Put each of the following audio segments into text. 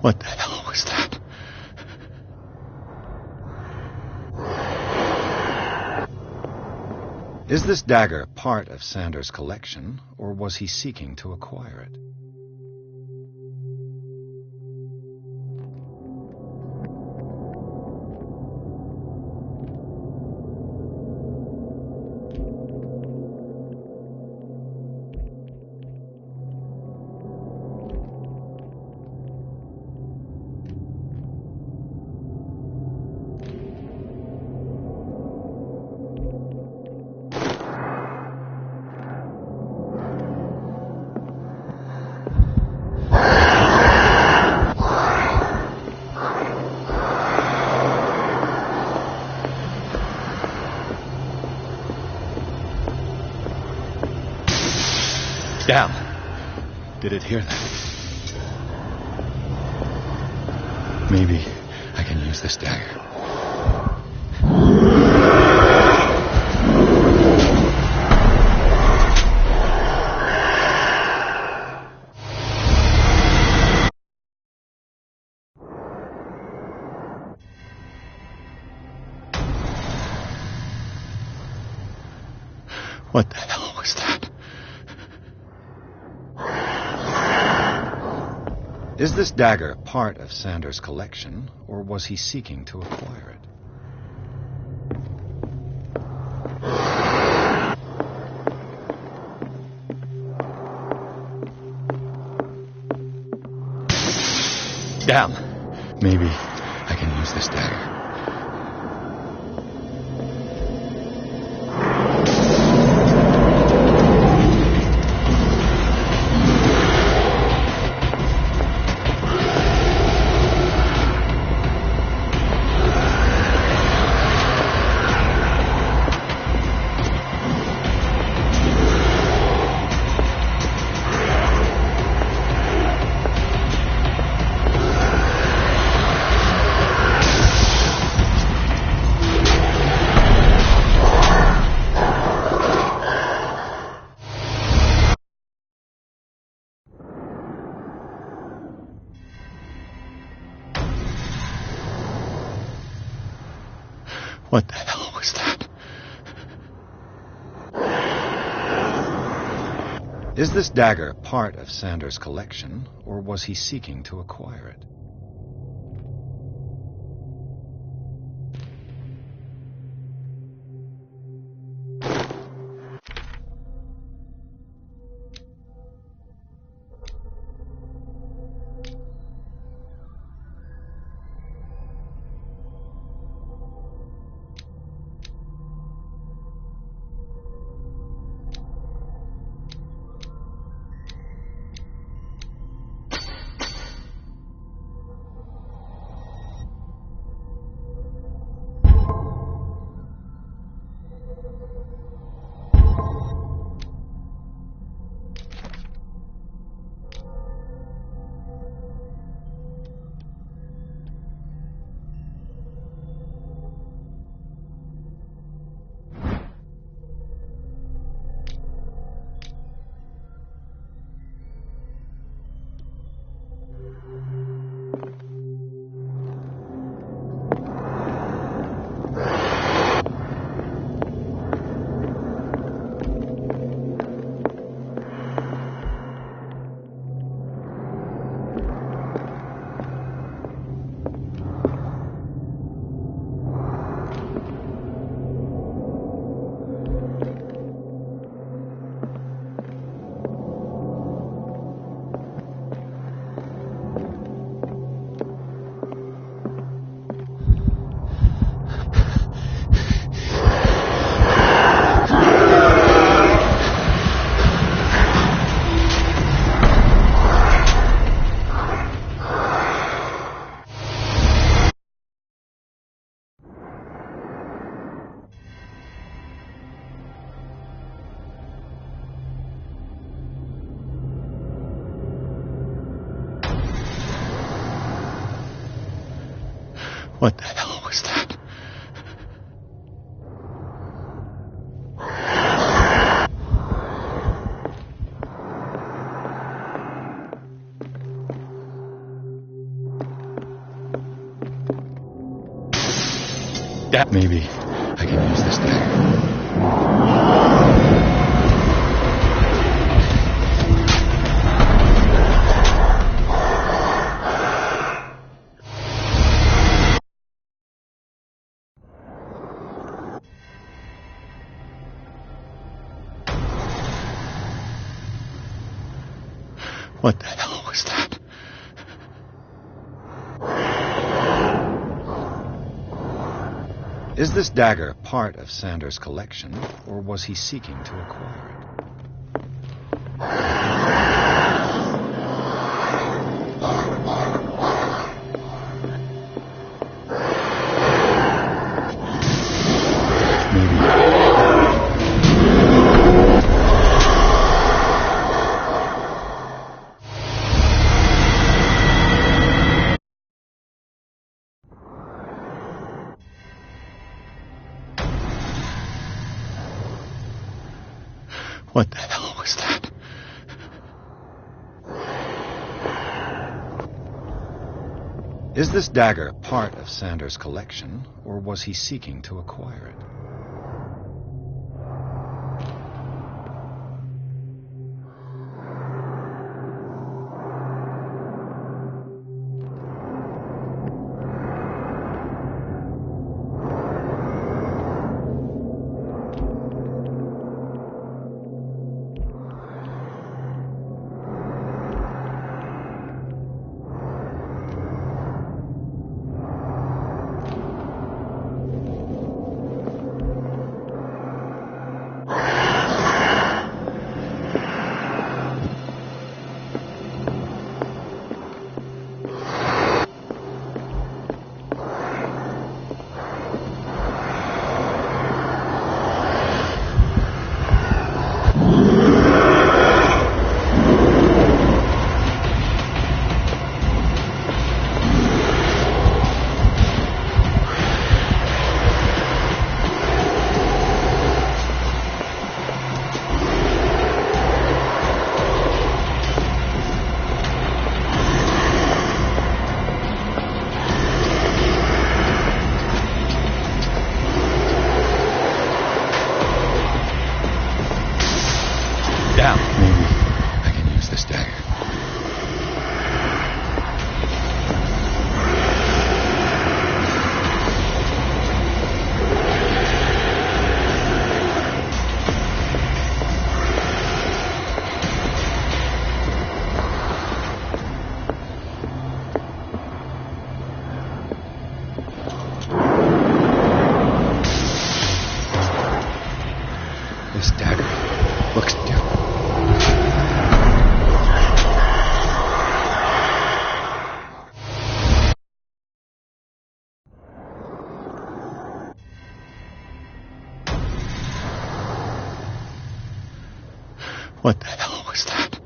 What the hell was that? Is this dagger part of Sanders' collection, or was he seeking to acquire it? Damn. Did it hear that? Maybe I can use this dagger. What the hell was that? Is this dagger part of Sanders' collection, or was he seeking to acquire it? Damn. Maybe I can use this dagger. What the hell was that? Is this dagger part of Sanders' collection, or was he seeking to acquire it? What the hell was that? Maybe I can use this dagger. What the hell was that? Is this dagger part of Sanders' collection, or was he seeking to acquire it? What the hell was that? Is this dagger part of Sanders' collection, or was he seeking to acquire it? Maybe I can use this dagger. This dagger looks different. What the hell was that?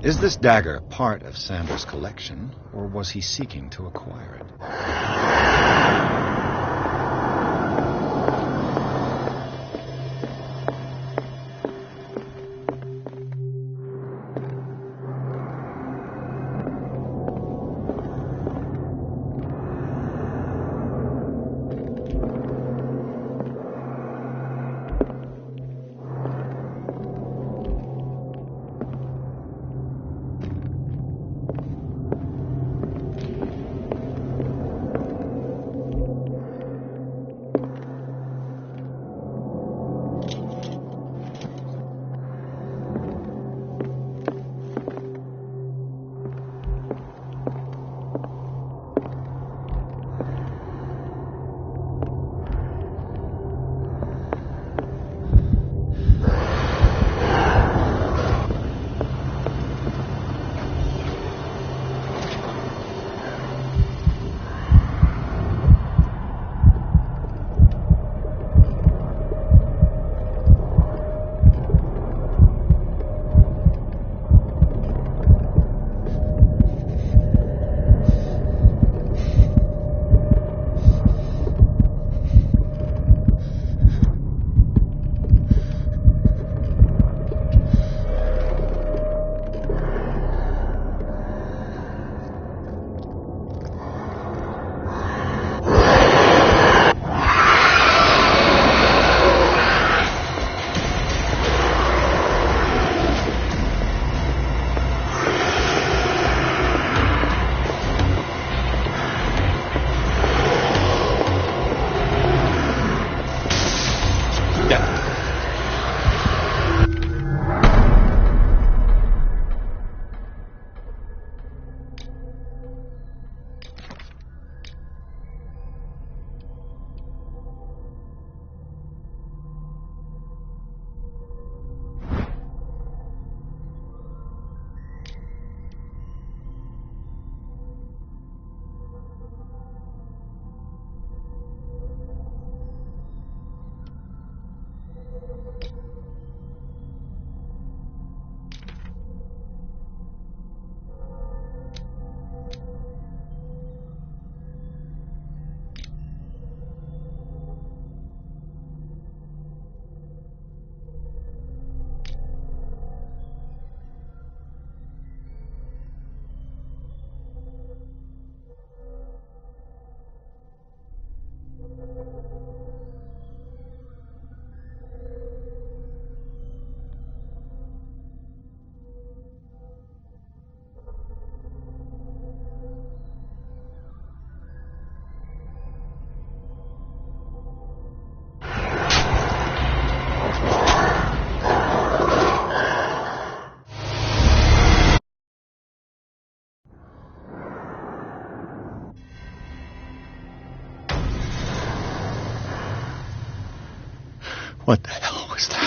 Is this dagger part of Sanders' collection, or was he seeking to acquire it? What the hell was that?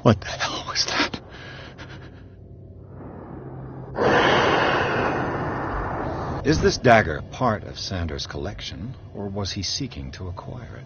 What the hell was that? Is this dagger part of Sanders' collection, or was he seeking to acquire it?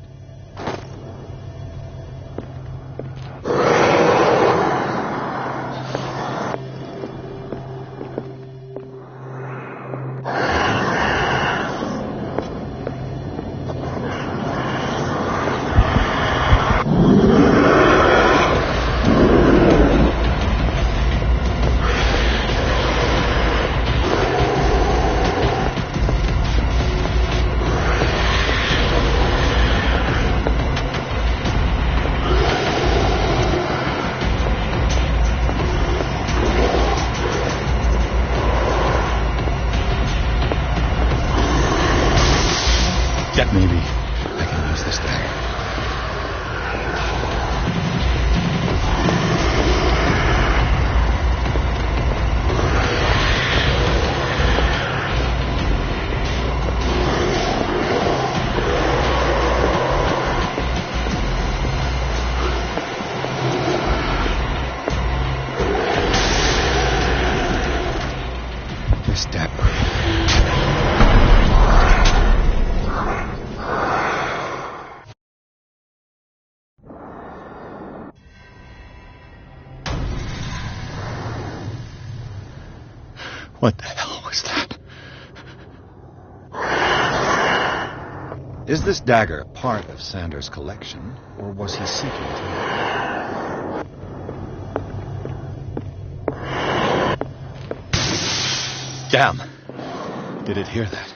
This dagger. What the hell was that? Is this dagger part of Sanders' collection, or was he seeking to... Damn! Did it hear that?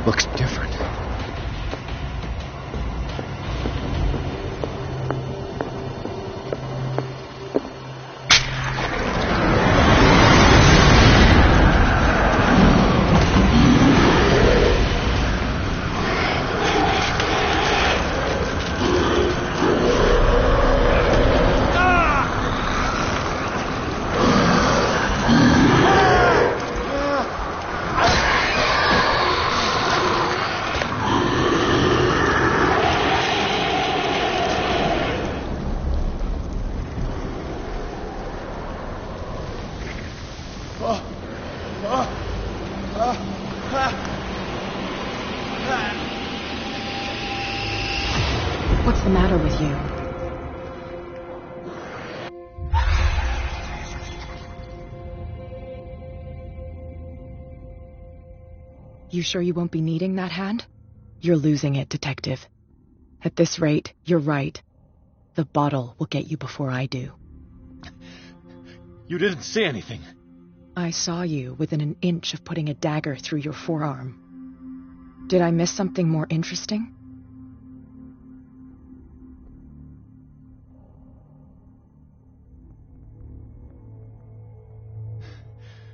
Looks different. What's the matter with you? You sure you won't be needing that hand? You're losing it, Detective. At this rate, you're right. The bottle will get you before I do. You didn't see anything. I saw you within an inch of putting a dagger through your forearm. Did I miss something more interesting?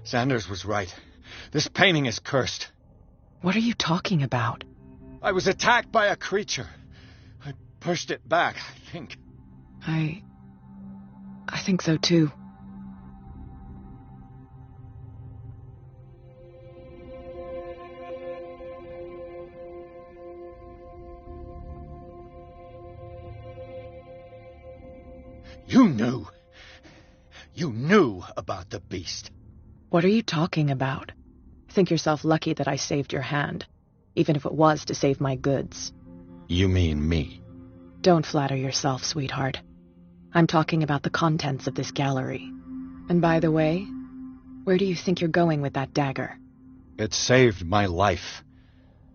Sanders was right. This painting is cursed. What are you talking about? I was attacked by a creature. I pushed it back, I think. I think so too. You knew. You knew about the beast. What are you talking about? Think yourself lucky that I saved your hand, even if it was to save my goods. You mean me? Don't flatter yourself, sweetheart. I'm talking about the contents of this gallery. And by the way, where do you think you're going with that dagger? It saved my life.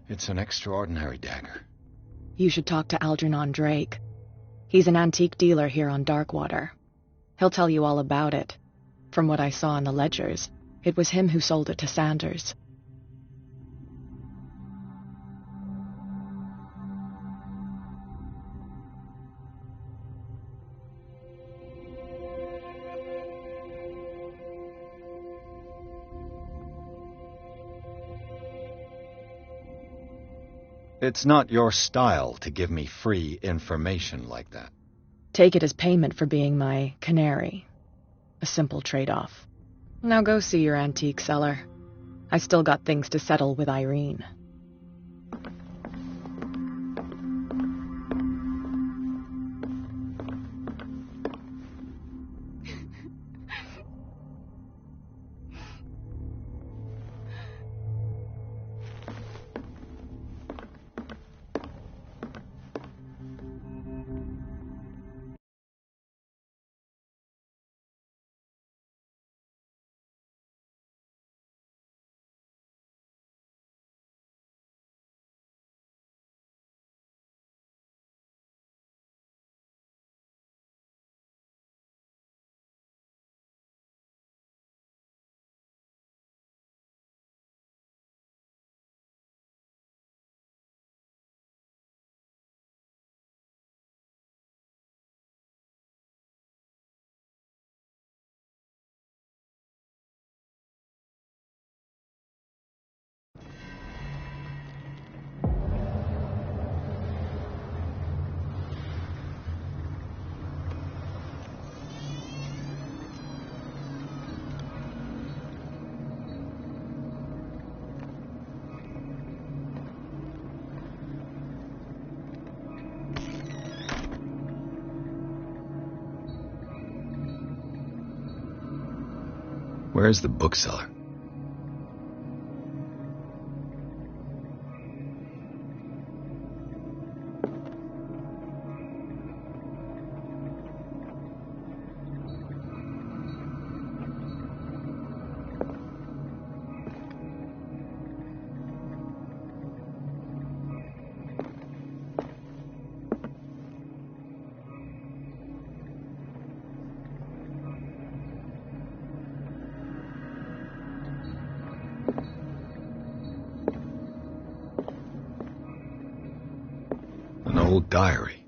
It's an extraordinary dagger. You should talk to Algernon Drake. He's an antique dealer here on Darkwater. He'll tell you all about it. From what I saw in the ledgers, it was him who sold it to Sanders. It's not your style to give me free information like that. Take it as payment for being my canary. A simple trade-off. Now go see your antique seller. I still got things to settle with Irene. Where's the bookseller? An old diary.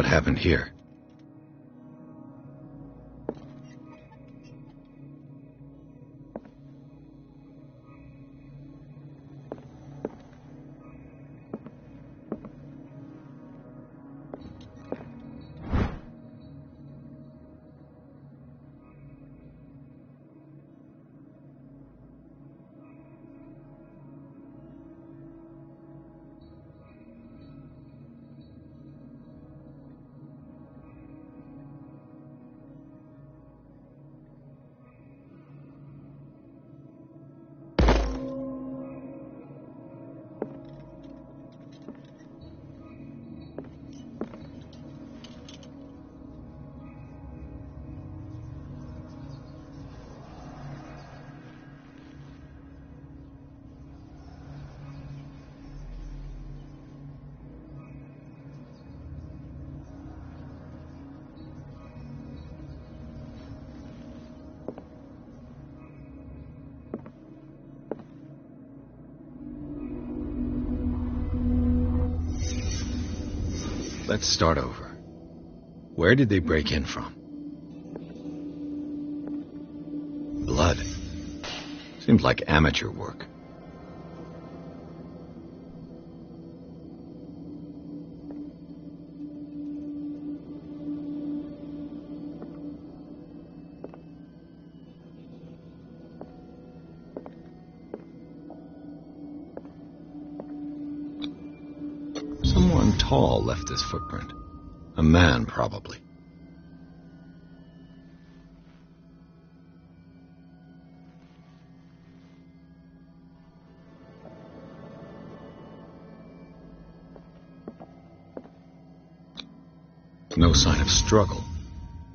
What happened here? Let's start over. Where did they break in from? Blood. Seems like amateur work. Someone tall left this footprint. A man, probably. No sign of struggle.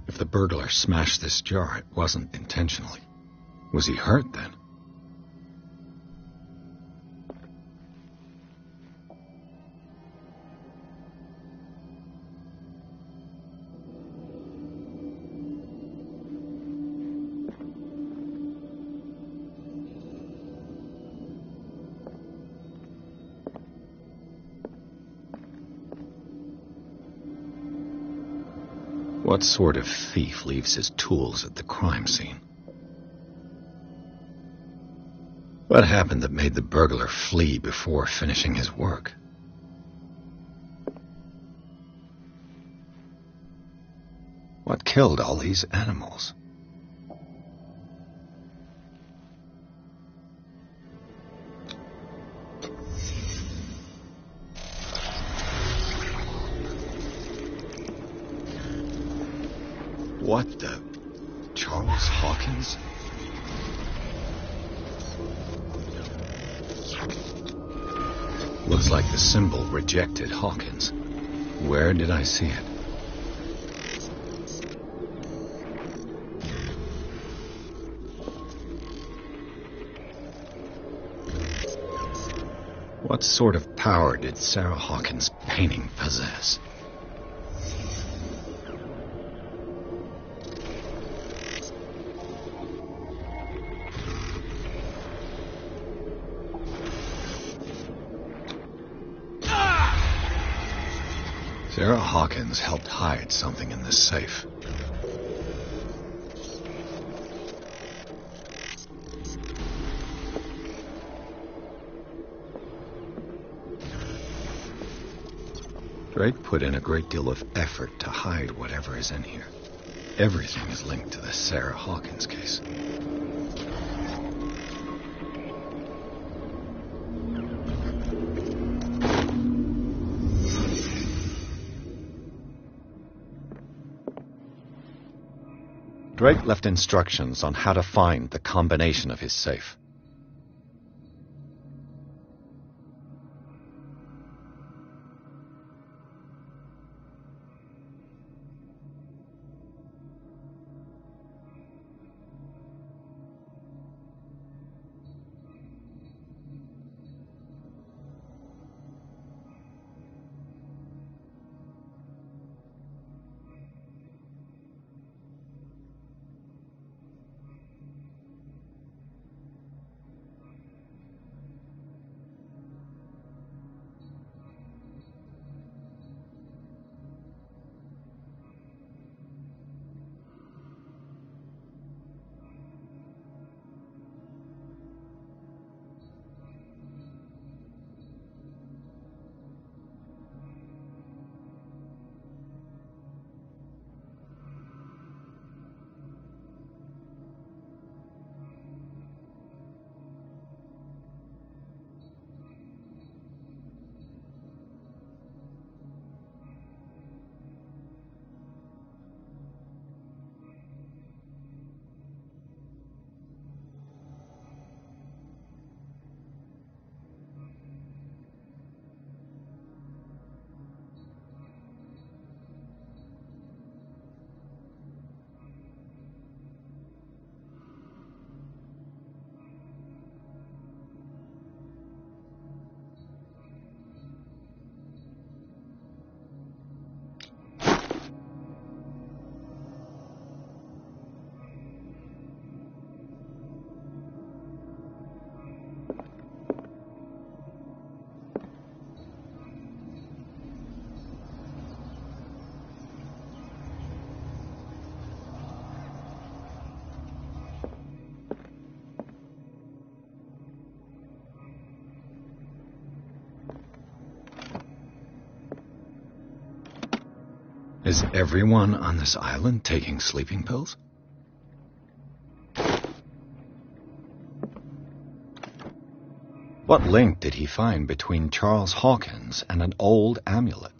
If the burglar smashed this jar, it wasn't intentionally. Was he hurt then? What sort of thief leaves his tools at the crime scene? What happened that made the burglar flee before finishing his work? What killed all these animals? What the... Charles Hawkins? Looks like the symbol rejected Hawkins. Where did I see it? What sort of power did Sarah Hawkins' painting possess? Sarah Hawkins helped hide something in this safe. Drake put in a great deal of effort to hide whatever is in here. Everything is linked to the Sarah Hawkins case. Drake left instructions on how to find the combination of his safe. Is everyone on this island taking sleeping pills? What link did he find between Charles Hawkins and an old amulet?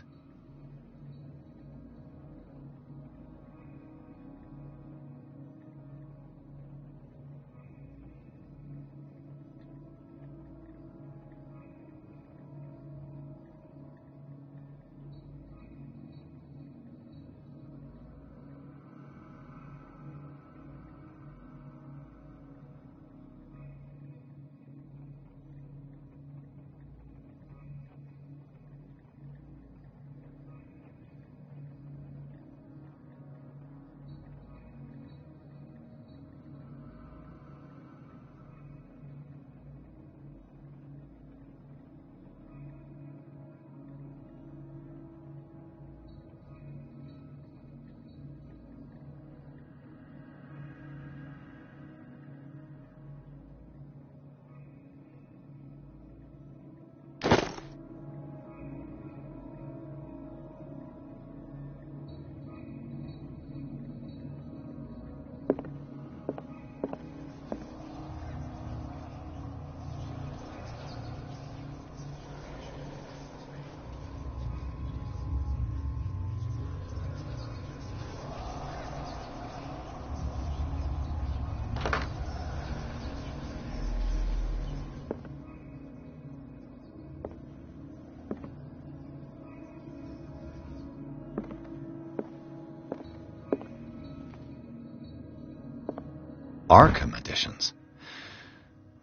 Arkham editions.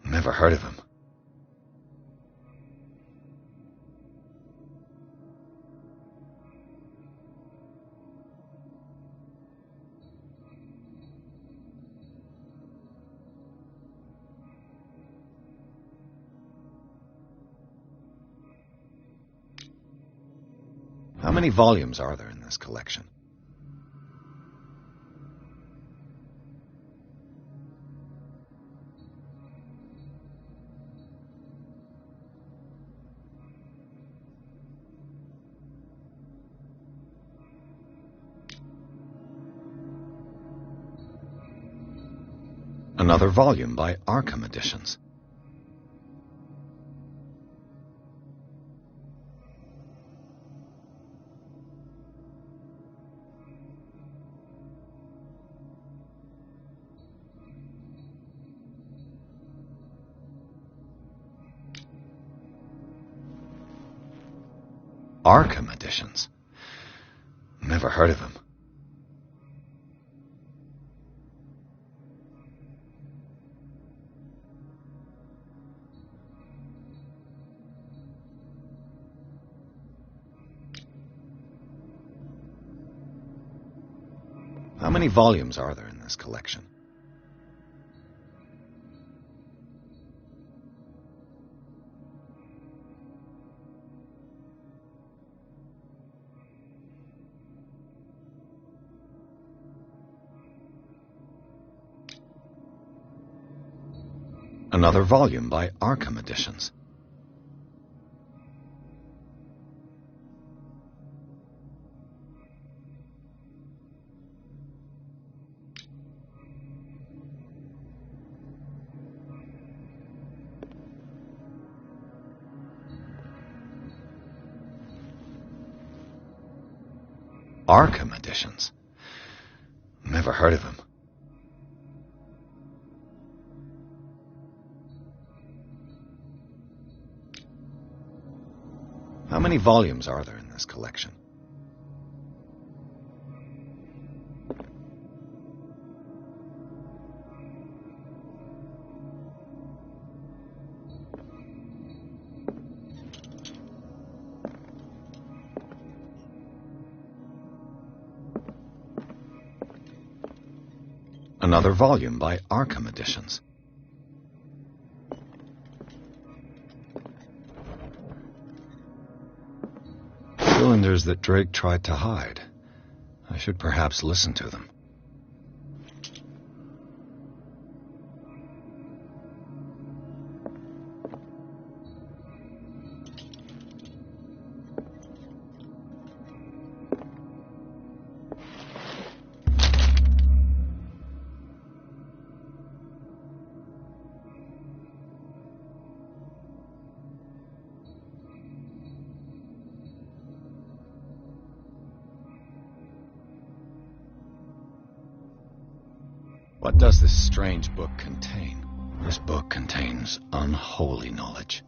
Never heard of them. How many volumes are there in this collection? Another volume by Arkham Editions. Arkham Editions. Never heard of them. How many volumes are there in this collection? Another volume by Arkham Editions. Arkham Editions. Never heard of them. How many volumes are there in this collection? Another volume by Arkham Editions. Cylinders that Drake tried to hide. I should perhaps listen to them. What does this strange book contain? This book contains unholy knowledge.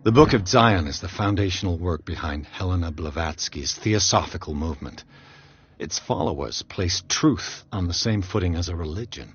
The Book of Zion is the foundational work behind Helena Blavatsky's Theosophical movement. Its followers place truth on the same footing as a religion.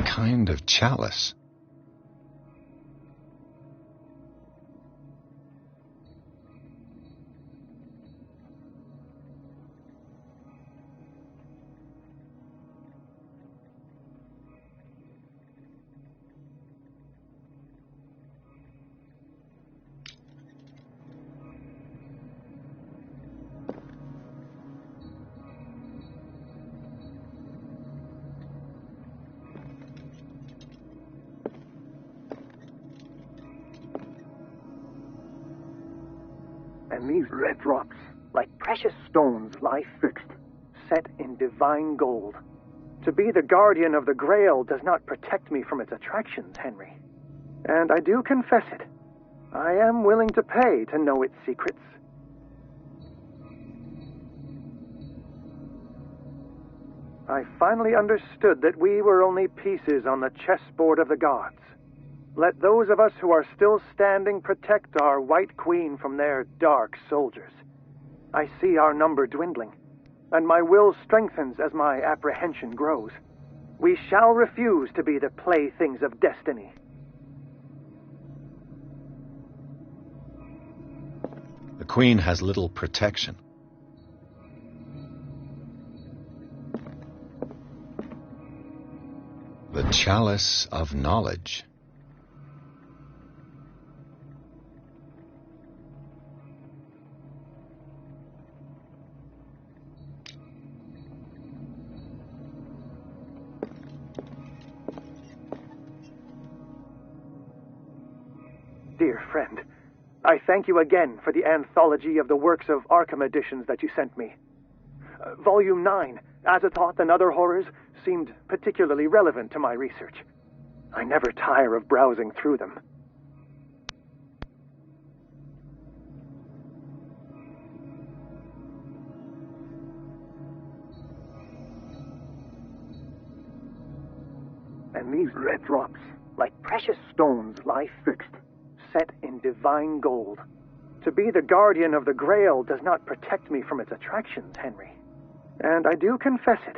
Kind of chalice. And these red drops, like precious stones, lie fixed, set in divine gold. To be the guardian of the Grail does not protect me from its attractions, Henry. And I do confess it. I am willing to pay to know its secrets. I finally understood that we were only pieces on the chessboard of the gods. Let those of us who are still standing protect our White Queen from their dark soldiers. I see our number dwindling, and my will strengthens as my apprehension grows. We shall refuse to be the playthings of destiny. The Queen has little protection. The Chalice of Knowledge. Dear friend, I thank you again for the anthology of the works of Arkham editions that you sent me. Volume 9, Azathoth and Other Horrors, seemed particularly relevant to my research. I never tire of browsing through them. And these red drops, like precious stones, lie fixed, set in divine gold. To be the guardian of the Grail does not protect me from its attractions, Henry. And I do confess it.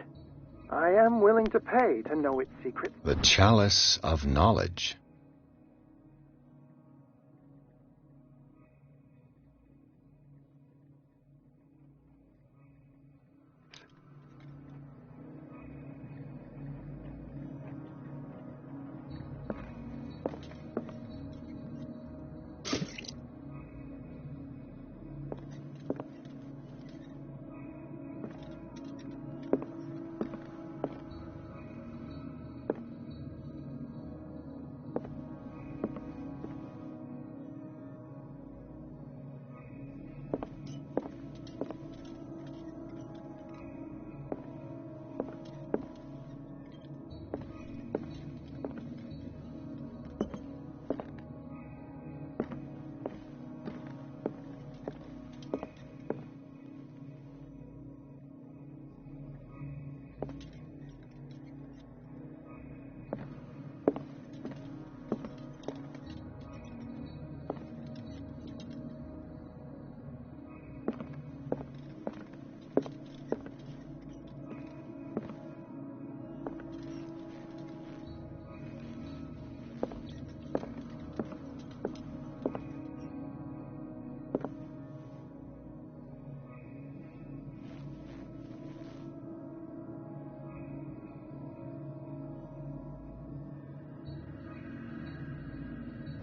I am willing to pay to know its secrets. The Chalice of Knowledge.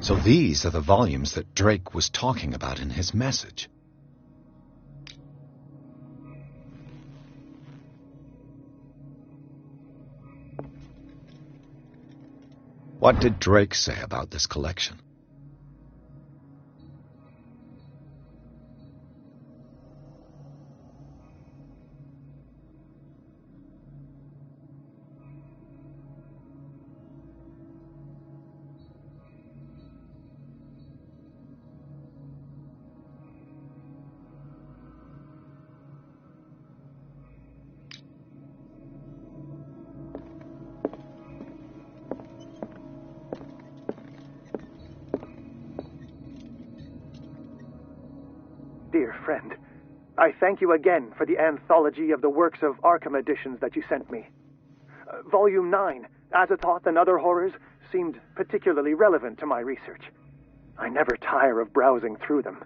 So these are the volumes that Drake was talking about in his message. What did Drake say about this collection? Dear friend, I thank you again for the anthology of the works of Arkham editions that you sent me. Volume 9, Azathoth and Other Horrors, seemed particularly relevant to my research. I never tire of browsing through them.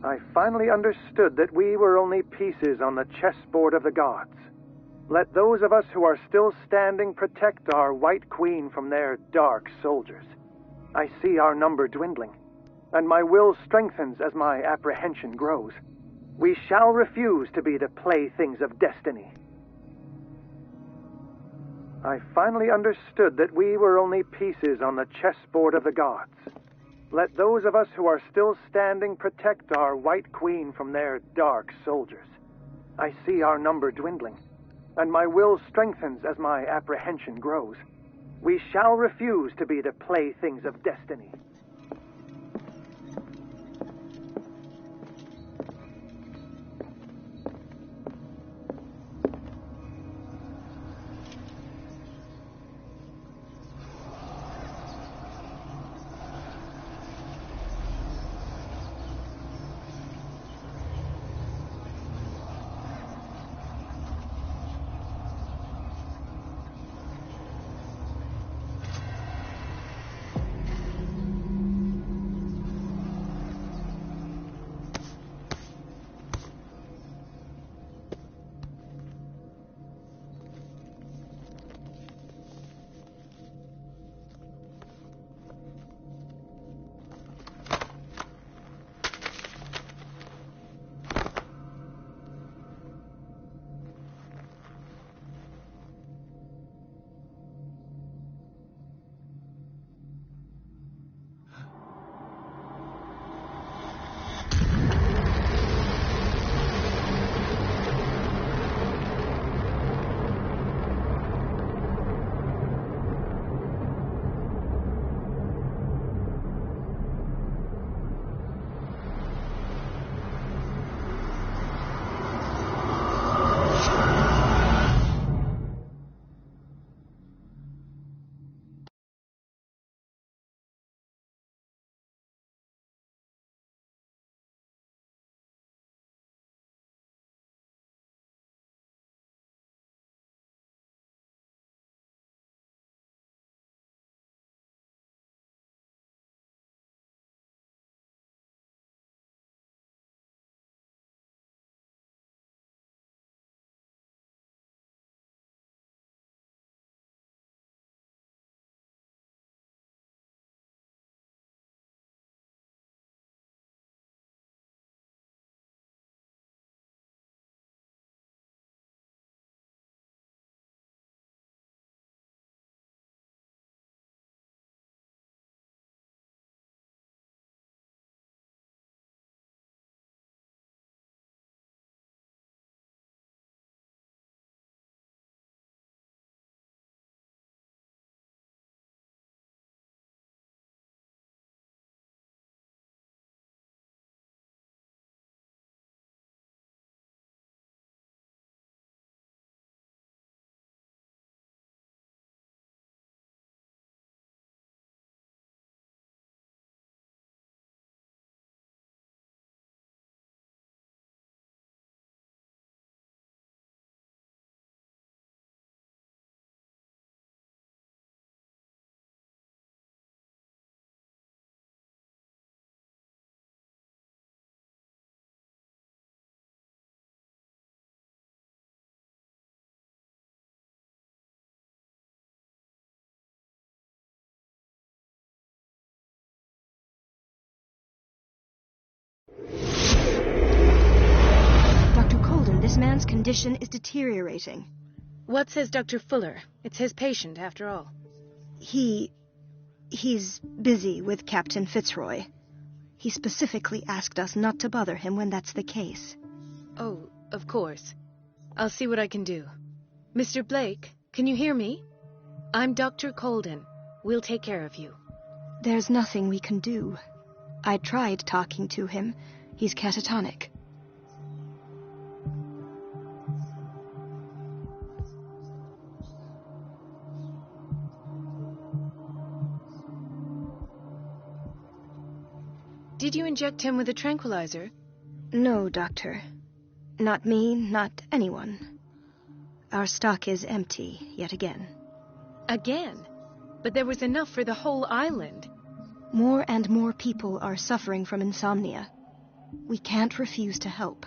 I finally understood that we were only pieces on the chessboard of the gods. Let those of us who are still standing protect our White Queen from their dark soldiers. I see our number dwindling, and my will strengthens as my apprehension grows. We shall refuse to be the playthings of destiny. I finally understood that we were only pieces on the chessboard of the gods. Let those of us who are still standing protect our White Queen from their dark soldiers. I see our number dwindling, and my will strengthens as my apprehension grows. We shall refuse to be the playthings of destiny. man's condition is deteriorating. What says Dr. Fuller? It's his patient, after all. He's busy with Captain Fitzroy. He specifically asked us not to bother him when that's the case. Oh, of course. I'll see what I can do. Mr. Blake, can you hear me? I'm Dr. Colden. We'll take care of you. There's nothing we can do. I tried talking to him. He's catatonic. Did you inject him with a tranquilizer? No, Doctor. Not me, not anyone. Our stock is empty, yet again. Again? But there was enough for the whole island. More and more people are suffering from insomnia. We can't refuse to help.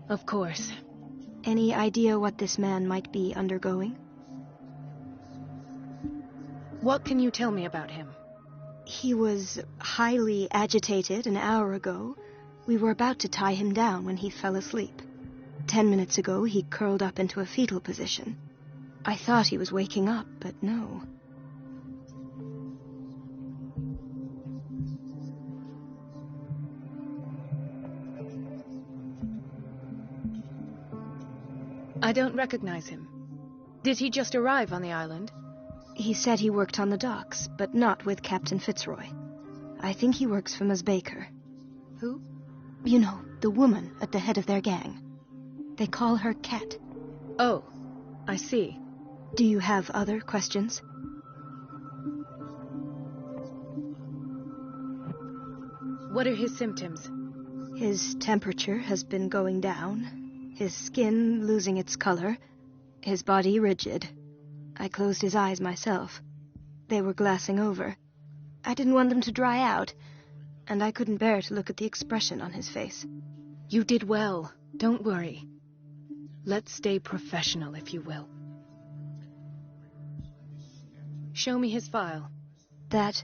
Of course. Any idea what this man might be undergoing? What can you tell me about him? He was highly agitated an hour ago. We were about to tie him down when he fell asleep. 10 minutes ago, he curled up into a fetal position. I thought he was waking up, but no. I don't recognize him. Did he just arrive on the island? He said he worked on the docks, but not with Captain Fitzroy. I think he works for Ms. Baker. Who? You know, the woman at the head of their gang. They call her Cat. Oh, I see. Do you have other questions? What are his symptoms? His temperature has been going down, his skin losing its color, his body rigid. I closed his eyes myself. They were glassing over. I didn't want them to dry out, and I couldn't bear to look at the expression on his face. You did well. Don't worry. Let's stay professional, if you will. Show me his file. That's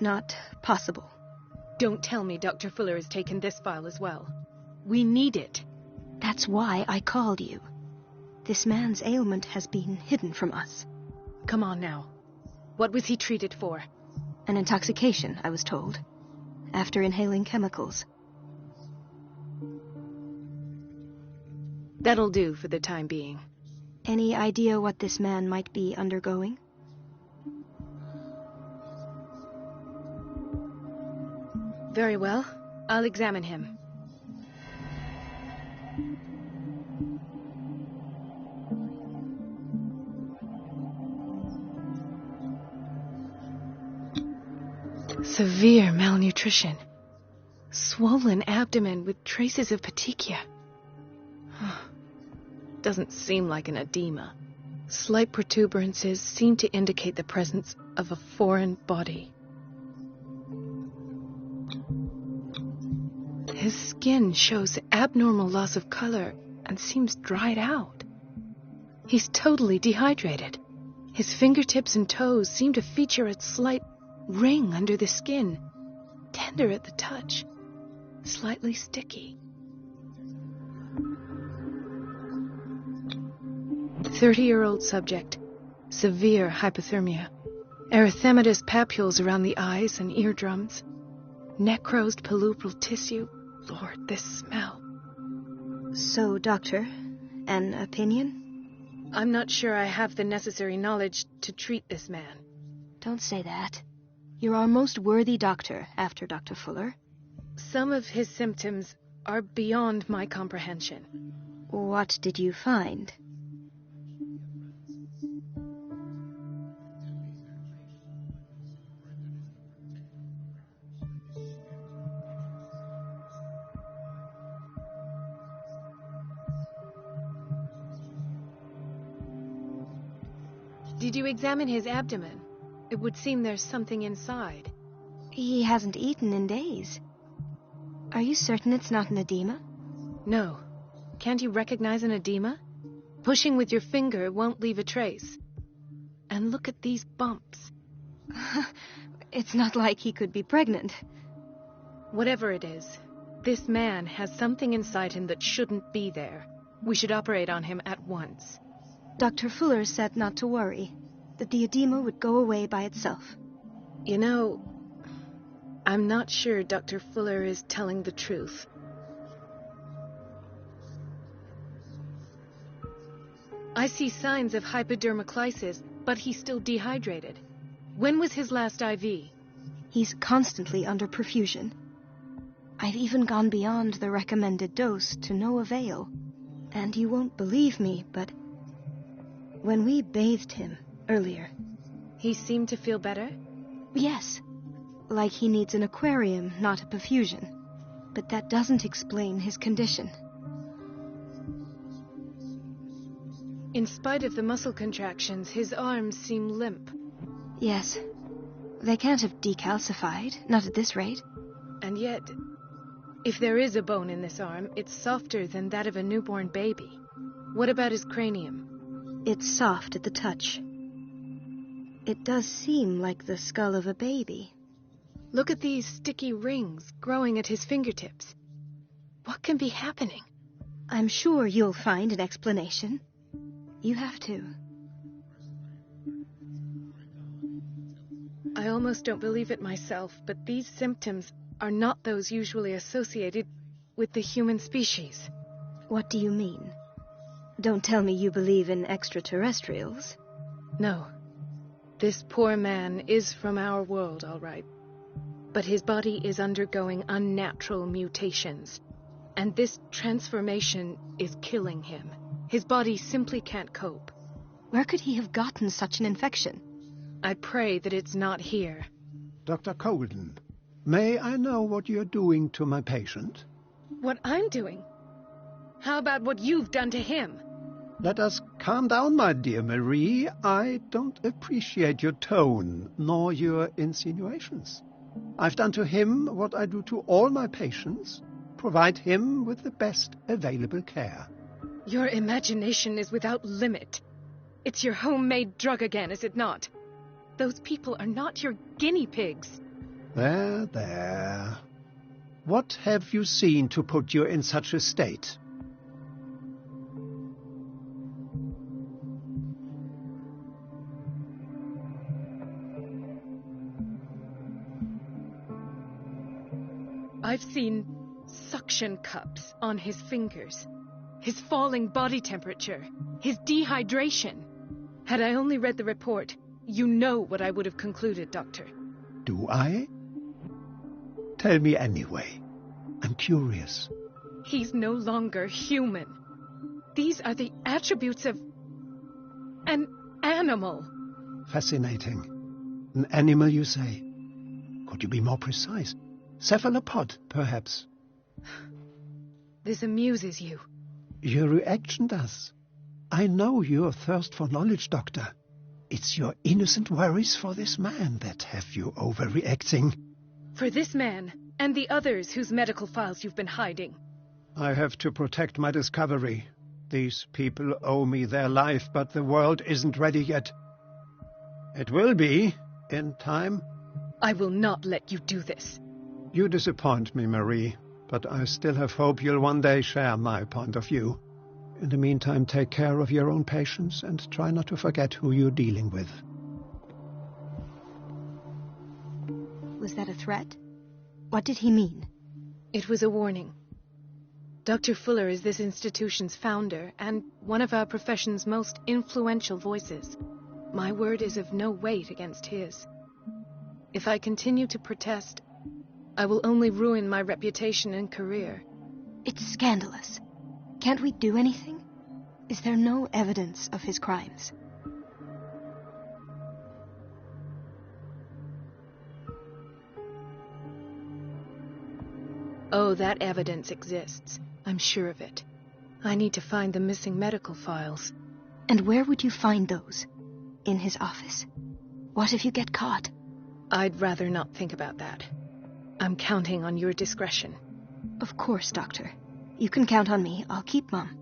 not possible. Don't tell me Dr. Fuller has taken this file as well. We need it. That's why I called you. This man's ailment has been hidden from us. Come on now. What was he treated for? An intoxication, I was told. After inhaling chemicals. That'll do for the time being. Any idea what this man might be undergoing? Very well. I'll examine him. Severe malnutrition. Swollen abdomen with traces of petechia. Doesn't seem like an edema. Slight protuberances seem to indicate the presence of a foreign body. His skin shows abnormal loss of color and seems dried out. He's totally dehydrated. His fingertips and toes seem to feature a slight ring under the skin, tender at the touch, slightly sticky. 30-year-old subject, severe hypothermia, erythematous papules around the eyes and eardrums, necrosed palpebral tissue. Lord, this smell. So, Doctor, an opinion? I'm not sure I have the necessary knowledge to treat this man. Don't say that. You're our most worthy doctor after Dr. Fuller. Some of his symptoms are beyond my comprehension. What did you find? Did you examine his abdomen? It would seem there's something inside. He hasn't eaten in days. Are you certain it's not an edema? No. Can't you recognize an edema? Pushing with your finger won't leave a trace. And look at these bumps. It's not like he could be pregnant. Whatever it is, This man has something inside him that shouldn't be there. We should operate on him at once. Dr. Fuller said not to worry, that the edema would go away by itself. You know, I'm not sure Dr. Fuller is telling the truth. I see signs of hypodermoclysis, but he's still dehydrated. When was his last IV? He's constantly under perfusion. I've even gone beyond the recommended dose to no avail. And you won't believe me, but when we bathed him earlier... He seemed to feel better? Yes. Like he needs an aquarium, not a perfusion. But that doesn't explain his condition. In spite of the muscle contractions, his arms seem limp. Yes. They can't have decalcified, not at this rate. And yet, if there is a bone in this arm, it's softer than that of a newborn baby. What about his cranium? It's soft at the touch. It does seem like the skull of a baby. Look at these sticky rings growing at his fingertips. What can be happening? I'm sure you'll find an explanation. You have to. I almost don't believe it myself, but these symptoms are not those usually associated with the human species. What do you mean? Don't tell me you believe in extraterrestrials. No. This poor man is from our world, all right. But his body is undergoing unnatural mutations. And this transformation is killing him. His body simply can't cope. Where could he have gotten such an infection? I pray that it's not here. Dr. Colden, may I know what you're doing to my patient? What I'm doing? How about what you've done to him? Let us calm down, my dear Marie. I don't appreciate your tone, nor your insinuations. I've done to him what I do to all my patients, provide him with the best available care. Your imagination is without limit. It's your homemade drug again, is it not? Those people are not your guinea pigs. There, there. What have you seen to put you in such a state? I've seen suction cups on his fingers, his falling body temperature, his dehydration. Had I only read the report, you know what I would have concluded, Doctor. Do I? Tell me anyway. I'm curious. He's no longer human. These are the attributes of an animal. Fascinating. An animal, you say? Could you be more precise? Cephalopod, perhaps? This amuses you. Your reaction does. I know your thirst for knowledge, Doctor. It's your innocent worries for this man that have you overreacting. For this man, and the others whose medical files you've been hiding. I have to protect my discovery. These people owe me their life, but the world isn't ready yet. It will be, in time. I will not let you do this. You disappoint me, Marie, but I still have hope you'll one day share my point of view. In the meantime, take care of your own patients and try not to forget who you're dealing with. Was that a threat? What did he mean? It was a warning. Dr. Fuller is this institution's founder and one of our profession's most influential voices. My word is of no weight against his. If I continue to protest, I will only ruin my reputation and career. It's scandalous. Can't we do anything? Is there no evidence of his crimes? Oh, that evidence exists. I'm sure of it. I need to find the missing medical files. And where would you find those? In his office? What if you get caught? I'd rather not think about that. I'm counting on your discretion. Of course, Doctor. You can count on me. I'll keep mum.